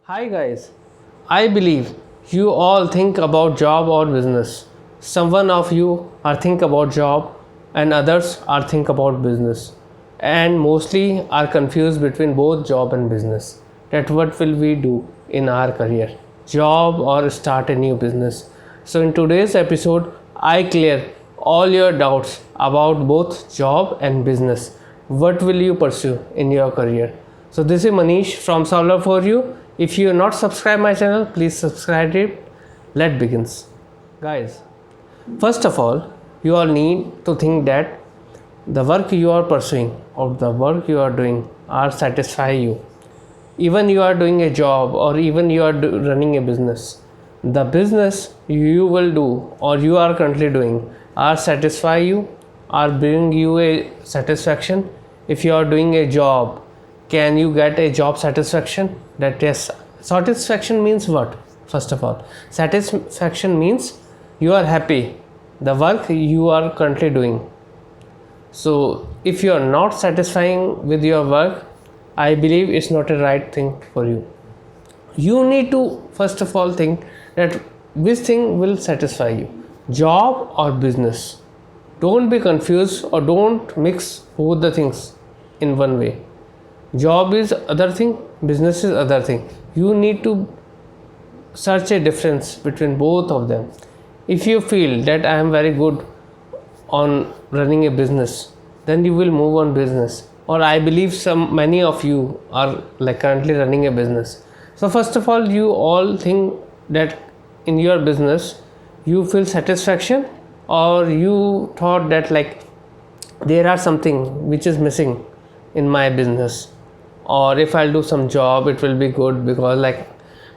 Hi guys, I believe you all think about job or business. Some one of you are think about job and others are think about business and mostly are confused between both job and business. That what will we do in our career? Job or start a new business. So in today's episode I clear all your doubts about both job and business. What will you pursue in your career? So this is Manish from SolverForYou. If you are not subscribed my channel, please subscribe it. Let's begins. Guys, first of all, you all need to think that the work you are pursuing or the work you are doing are satisfy you. Even you are doing a job or even you are running a business. The business you will do or you are currently doing are satisfy you, are bring you a satisfaction. If you are doing a job, can you get a job satisfaction? That yes, satisfaction means what? First of all, satisfaction means you are happy the work you are currently doing. So if you are not satisfying with your work, I believe it's not a right thing for you. You need to first of all think that which thing will satisfy you, job or business. Don't be confused or don't mix both the things in one way. Job is other thing, business is other thing. You need to search a difference between both of them. If you feel that I am very good on running a business, then you will move on business. Or I believe many of you are like currently running a business. So first of all, you all think that in your business you feel satisfaction, or you thought that like there are something which is missing in my business, or if I'll do some job it will be good because like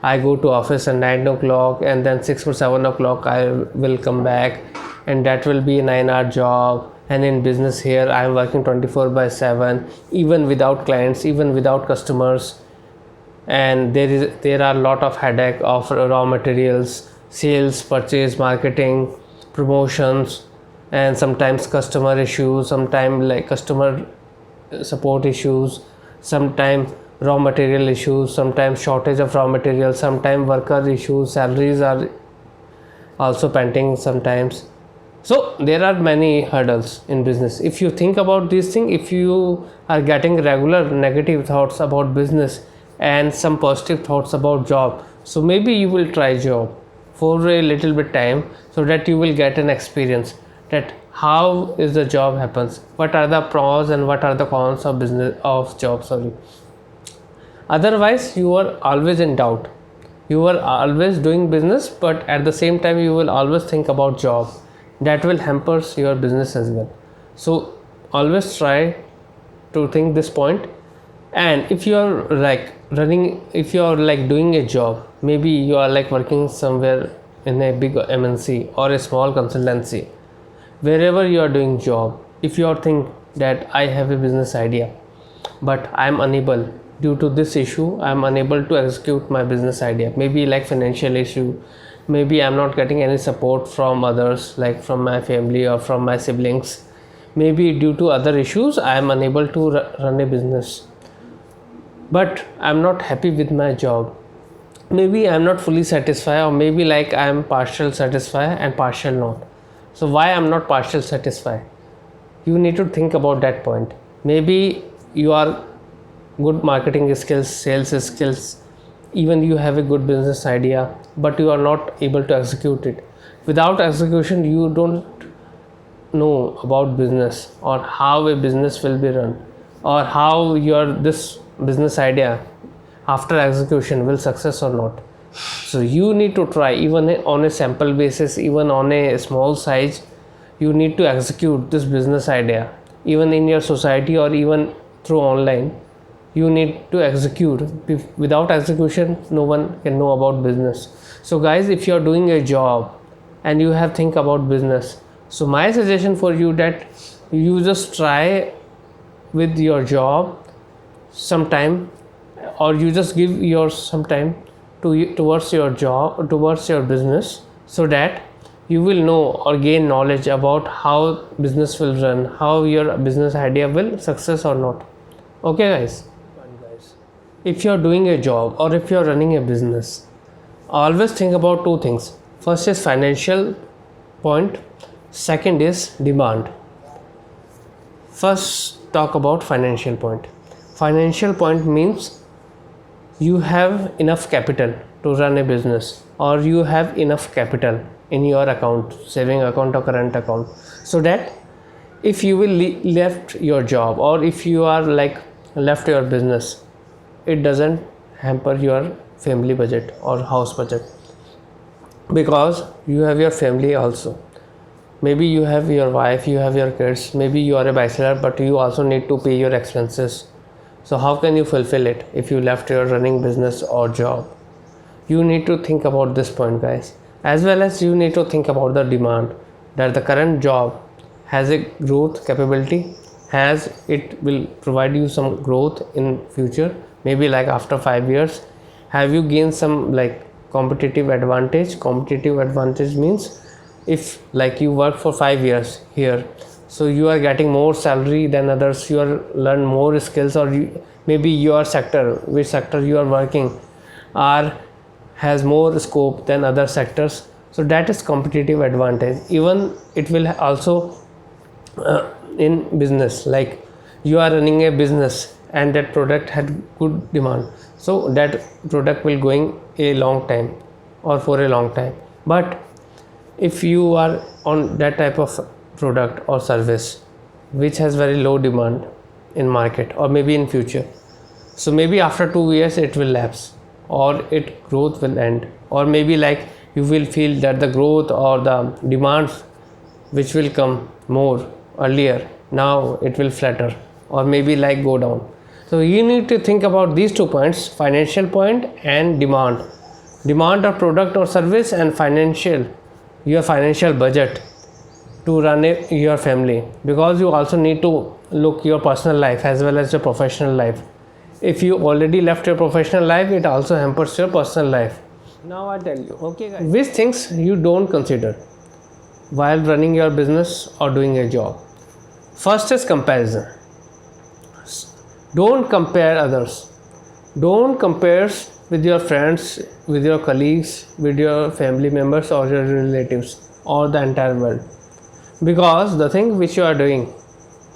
I go to office at 9 o'clock and then 6 or 7 o'clock I will come back, and that will be a 9-hour job. And in business here I am working 24/7, even without clients, even without customers, and there are a lot of headache of raw materials, sales, purchase, marketing, promotions, and sometimes customer issues, sometimes like customer support issues, sometimes raw material issues, sometimes shortage of raw material, sometimes worker issues, salaries are also pending sometimes. So there are many hurdles in business. If you think about these things, if you are getting regular negative thoughts about business and some positive thoughts about job, so maybe you will try job for a little bit time so that you will get an experience that how is the job happens, what are the pros and what are the cons of business of job. Otherwise you are always in doubt. You are always doing business, but at the same time you will always think about job. That will hamper your business as well. So always try to think this point. And if you are like running, if you are like doing a job, maybe you are like working somewhere in a big MNC or a small consultancy, wherever you are doing job, if you are think that I have a business idea but I am unable, due to this issue I am unable to execute my business idea, maybe like financial issue, maybe I am not getting any support from others like from my family or from my siblings, maybe due to other issues I am unable to run a business, but I am not happy with my job, maybe I am not fully satisfied, or maybe like I am partial satisfied and partial not. So why I'm not partial satisfied? You need to think about that point. Maybe you are good marketing skills, sales skills, even you have a good business idea, but you are not able to execute it. Without execution, you don't know about business or how a business will be run, or how your this business idea after execution will success or not. So you need to try, even on a sample basis, even on a small size, you need to execute this business idea, even in your society or even through online. You need to execute. Without execution no one can know about business. So guys, if you are doing a job and you have think about business, so my suggestion for you that you just try with your job sometime, or you just give your some time towards your job, towards your business, so that you will know or gain knowledge about how business will run, how your business idea will success or not. Okay guys. if you're doing a job or if you're running a business, always think about two things. First is financial point, second is demand. First, talk about financial point. Financial point means you have enough capital to run a business, or you have enough capital in your account, saving account or current account, so that if you will left your job, or if you are like left your business, it doesn't hamper your family budget or house budget, because you have your family also. Maybe you have your wife, you have your kids, maybe you are a bachelor, but you also need to pay your expenses. So how can you fulfill it if you left your running business or job? You need to think about this point, guys, as well as you need to think about the demand, that the current job has a growth capability, has it will provide you some growth in future, maybe like after 5 years. Have you gained some like competitive advantage? Competitive advantage means if like you work for 5 years here, so you are getting more salary than others, you are learn more skills, or maybe your sector, which sector you are working are has more scope than other sectors. So that is competitive advantage. Even it will also in business, like you are running a business and that product had good demand, so that product will going a long time or for a long time. But if you are on that type of product or service which has very low demand in market, or maybe in future, so maybe after 2 years it will lapse, or it growth will end, or maybe like you will feel that the growth or the demands which will come more earlier, now it will flatter or maybe like go down. So you need to think about these 2 points, financial point and demand of product or service, and your financial budget to run your family, because you also need to look your personal life as well as your professional life. If you already left your professional life, it also hampers your personal life. Now I tell you, okay guys, which things you don't consider while running your business or doing a job. First is comparison. Don't compare others. Don't compare with your friends, with your colleagues, with your family members or your relatives or the entire world. Because the thing which you are doing,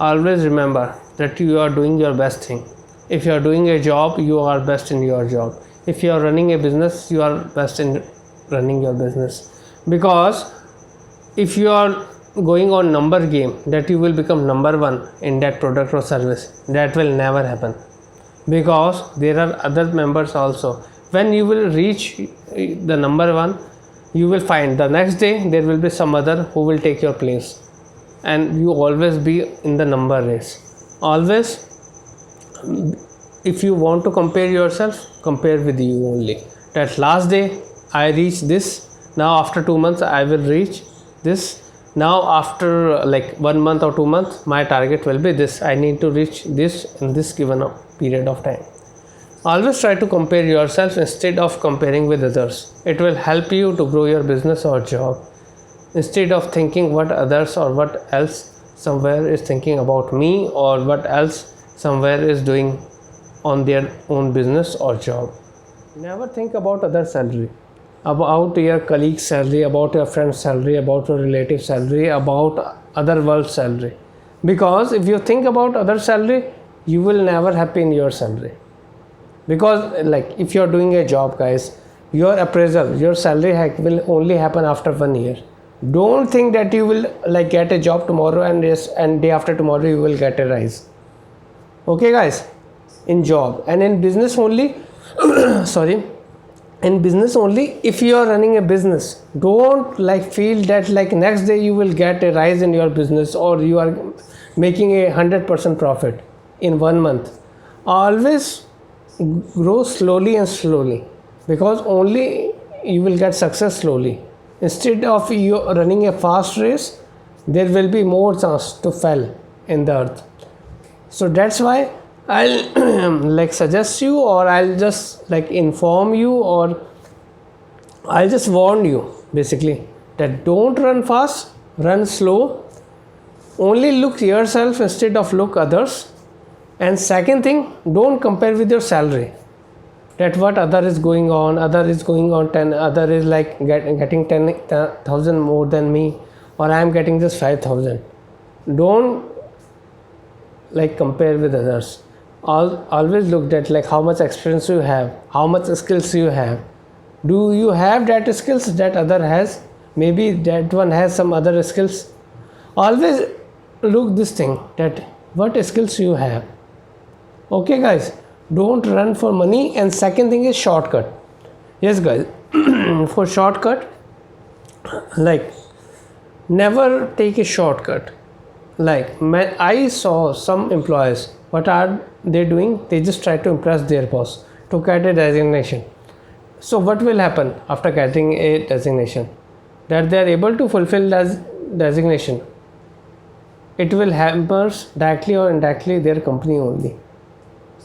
always remember that you are doing your best thing. If you are doing a job, you are best in your job. If you are running a business, you are best in running your business. Because if you are going on number game, that you will become number one in that product or service, that will never happen, because there are other members also. When you will reach the number one, you will find the next day there will be some other who will take your place, and you always be in the number race. Always, if you want to compare yourself, compare with you only, that last day I reached this, now after 2 months I will reach this, now after like 1 month or 2 months my target will be this, I need to reach this in this given period of time. Always try to compare yourself instead of comparing with others. It will help you to grow your business or job, instead of thinking what others or what else somewhere is thinking about me, or what else somewhere is doing on their own business or job. Never think about other salary, about your colleague's salary, about your friend's salary, about your relative's salary, about other world's salary. Because if you think about other salary, you will never happy in your salary. Because like if you are doing a job, guys, your appraisal, your salary hike will only happen after 1 year. Don't think that you will like get a job tomorrow and day after tomorrow you will get a rise. Okay guys, in job and in business only sorry, in business only, if you are running a business, don't like feel that like next day you will get a rise in your business, or you are making a 100% profit in 1 month. Always grow slowly and slowly, because only you will get success slowly. Instead of you running a fast race, there will be more chance to fall in the earth. So that's why I'll like suggest you, or I'll just like inform you, or I'll just warn you basically, that don't run fast, run slow. Only look yourself instead of look others. And second thing, don't compare with your salary. that what other is going on, 10, other is like getting 10,000 more than me, or I am getting just 5,000. Don't like compare with others. Always look at like how much experience you have, how much skills you have. Do you have that skills that other has? Maybe that one has some other skills. Always look this thing, that what skills you have. Okay guys, don't run for money. And second thing is shortcut. Yes guys, for shortcut, like never take a shortcut. Like I saw some employees, what are they doing? They just try to impress their boss to get a designation. So what will happen after getting a designation? That they are able to fulfill that designation, it will hamper directly or indirectly their company only,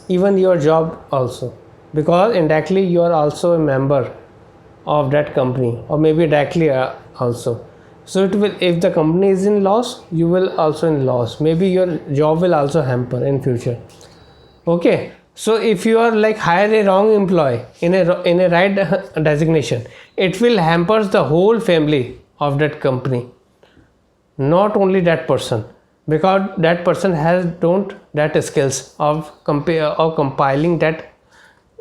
even your job also, because indirectly you are also a member of that company, or maybe directly also. So it will, if the company is in loss, you will also in loss. Maybe your job will also hamper in future. Okay, so if you are like hire a wrong employee in a right designation, it will hampers the whole family of that company, not only that person, because that person has don't that skills of compiling that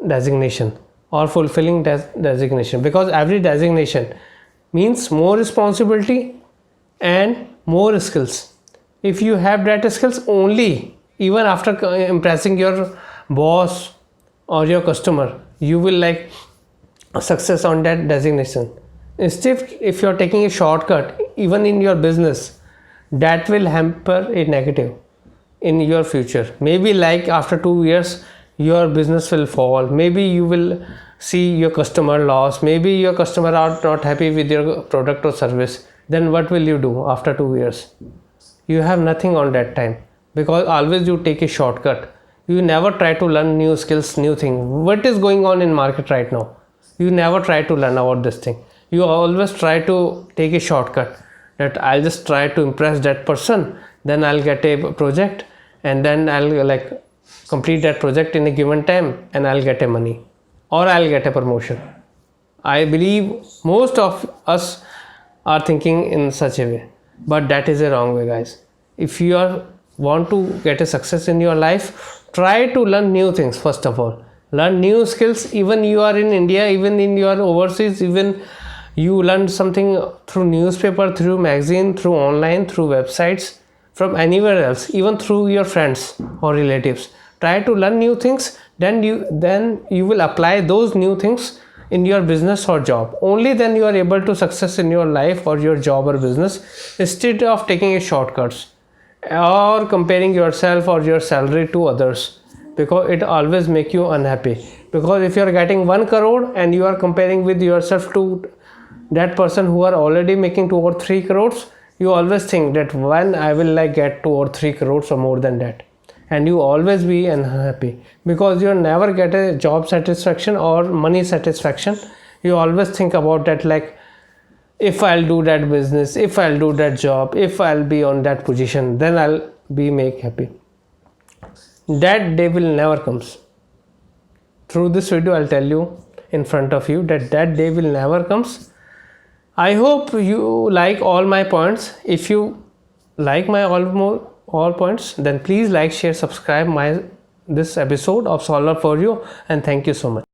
designation or fulfilling that designation, because every designation means more responsibility and more skills. If you have that skills only, even after impressing your boss or your customer, you will like success on that designation. Instead, if you are taking a shortcut even in your business, that will hamper a negative in your future. Maybe like after 2 years your business will fall, maybe you will see your customer loss, maybe your customer are not happy with your product or service. Then what will you do after 2 years? You have nothing on that time, because always you take a shortcut. You never try to learn new skills, new thing. What is going on in market right now? You never try to learn about this thing. You always try to take a shortcut, that I'll just try to impress that person, then I'll get a project, and then I'll like complete that project in a given time, and I'll get a money, or I'll get a promotion. I believe most of us are thinking in such a way, but that is a wrong way guys. If you want to get a success in your life, try to learn new things. First of all, learn new skills. Even you are in India, even in your overseas, even you learn something through newspaper, through magazine, through online, through websites, from anywhere else, even through your friends or relatives. Try to learn new things, then you will apply those new things in your business or job. Only then you are able to success in your life or your job or business, instead of taking a shortcuts or comparing yourself or your salary to others, because it always make you unhappy. Because if you are getting 1 crore and you are comparing with yourself to that person who are already making 2 or 3 crores, you always think that when I will like get 2 or 3 crores or more than that, and you always be unhappy, because you never get a job satisfaction or money satisfaction. You always think about that, like if I'll do that business, if I'll do that job, if I'll be on that position, then I'll be make happy. That day will never comes. Through this video I'll tell you in front of you that day will never comes. I hope you like all my points. If you like my all points, then please like, share, subscribe this episode of Solver for You, and thank you so much.